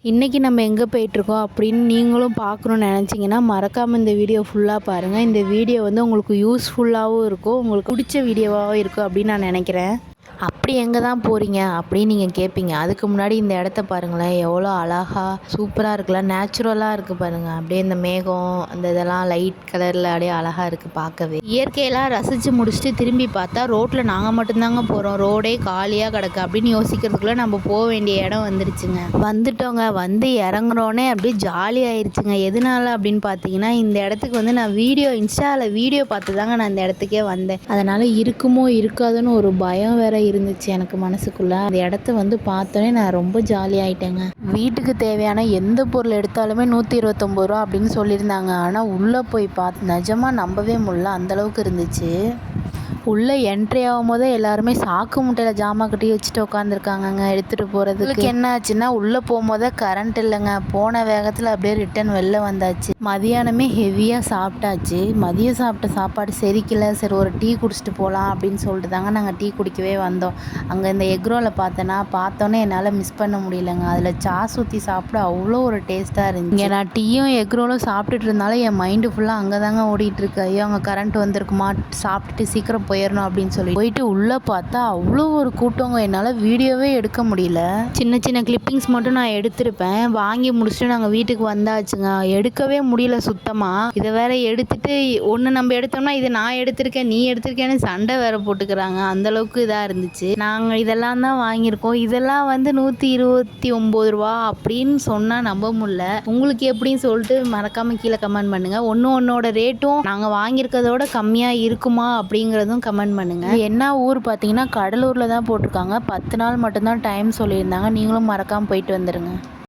இன்றைக்கி நம்ம எங்கே போயிட்டுருக்கோம் அப்படின்னு நீங்களும் பார்க்கணுன்னு நினச்சிங்கன்னா மறக்காமல் இந்த வீடியோ ஃபுல்லாக பாருங்கள். இந்த வீடியோ வந்து உங்களுக்கு யூஸ்ஃபுல்லாகவும் இருக்கும், உங்களுக்கு பிடிச்ச வீடியோவாகவும் இருக்கும் அப்படின்னு நான் நினைக்கிறேன். அப்படி எங்கே தான் போகிறீங்க அப்படின்னு நீங்கள் கேட்பீங்க. அதுக்கு முன்னாடி இந்த இடத்த பாருங்களேன், எவ்வளோ அழகாக சூப்பராக இருக்குல்ல, நேச்சுரலாக இருக்குது பாருங்கள். அப்படியே இந்த மேகம் அந்த இதெல்லாம் லைட் கலரில் அப்படியே அழகாக இருக்குது பார்க்கவே. இயற்கையெல்லாம் ரசித்து முடிச்சுட்டு திரும்பி பார்த்தா ரோட்டில் நாங்கள் மட்டும்தாங்க போகிறோம், ரோடே காலியாக கிடக்கு அப்படின்னு யோசிக்கிறதுக்குள்ளே நம்ம போக வேண்டிய இடம் வந்துருச்சுங்க. வந்துட்டோங்க, வந்து இறங்குறோன்னே அப்படியே ஜாலி ஆயிடுச்சுங்க. எதனால அப்படின்னு பார்த்தீங்கன்னா, இந்த இடத்துக்கு வந்து நான் இன்ஸ்டாவில் வீடியோ பார்த்து தாங்க நான் இந்த இடத்துக்கே வந்தேன். அதனால் இருக்குமோ இருக்காதுன்னு ஒரு பயம் வேற இருந்துச்சு எனக்கு மனசுக்குள்ள. அந்த இடத்த வந்து பார்த்தோன்னே நான் ரொம்ப ஜாலி ஆயிட்டேங்க. வீட்டுக்கு தேவையான எந்த பொருள் எடுத்தாலுமே 129 ரூபா அப்படின்னு சொல்லியிருந்தாங்க. ஆனால் உள்ளே போய் பார்த்து நிஜமாக நம்பவே முடியல, அந்தளவுக்கு இருந்துச்சு. உள்ளே என்ட்ரி ஆகும் போதே எல்லாருமே சாக்கு முட்டையில் ஜாமான் கட்டி வச்சுட்டு உட்காந்துருக்காங்கங்க எடுத்துகிட்டு போகிறதுக்கு. என்ன ஆச்சுன்னா, உள்ளே போகும்போதே கரண்ட் இல்லைங்க. போன வேகத்தில் அப்படியே ரிட்டன் வெளில வந்தாச்சு. மதியானமே ஹெவியாக சாப்பிட்டாச்சு. மதியம் சாப்பிட்ட சாப்பாடு செரிக்கல. சரி ஒரு டீ குடிச்சிட்டு போகலாம் அப்படின்னு சொல்லிட்டு தாங்க நாங்கள் டீ குடிக்கவே வந்தோம். அங்கே இந்த எக்ரோவில் பார்த்தோன்னே என்னால் மிஸ் பண்ண முடியலங்க. அதில் சாஸ் ஊற்றி சாப்பிட அவ்வளோ ஒரு டேஸ்ட்டாக இருந்துச்சு. இங்கே நான் டீயும் எக்ரோலும் சாப்பிட்டுட்டு இருந்தாலும் என் மைண்டு ஃபுல்லாக அங்கே தாங்க ஓடிட்டுருக்கு. ஐயோ அங்கே கரண்ட் வந்திருக்குமா, சாப்பிட்டுட்டு சீக்கிரம் போயிடணும் அப்படின்னு சொல்லி போயிட்டு உள்ளே பார்த்தா அவ்வளோ ஒரு கூட்டங்க. என்னால் வீடியோவே எடுக்க முடியல. சின்ன சின்ன கிளிப்பிங்ஸ் மட்டும் நான் எடுத்திருப்பேன். வாங்கி முடிச்சுட்டு நாங்கள் வீட்டுக்கு வந்தாச்சுங்க. எடுக்கவே முடியல சுத்தமாக. இதை வேற எடுத்துட்டு ஒன்று நம்ம எடுத்தோம்னா இது நான் எடுத்திருக்கேன் நீ எடுத்திருக்கேன்னு சண்டை வேற போட்டுக்கிறாங்க. அந்தளவுக்கு இதாக இருந்துச்சு. நாங்கள் இதெல்லாம் தான் வாங்கியிருக்கோம். இதெல்லாம் வந்து 129 ரூபா அப்படின்னு சொன்னால் நம்ப முடியல. உங்களுக்கு எப்படின்னு சொல்லிட்டு மறக்காமல் கீழே கமெண்ட் பண்ணுங்கள். ஒன்னோட ரேட்டும் நாங்கள் வாங்கியிருக்கிறதோட கம்மியாக இருக்குமா அப்படிங்கிறதும் கமெண்ட் பண்ணுங்க. என்ன ஊர் பார்த்தீங்கன்னா கடலூரில் தான் போட்டிருக்காங்க. 10 நாள் மட்டும்தான் டைம் சொல்லியிருந்தாங்க. நீங்களும் மறக்காமல் போயிட்டு வந்துடுங்க.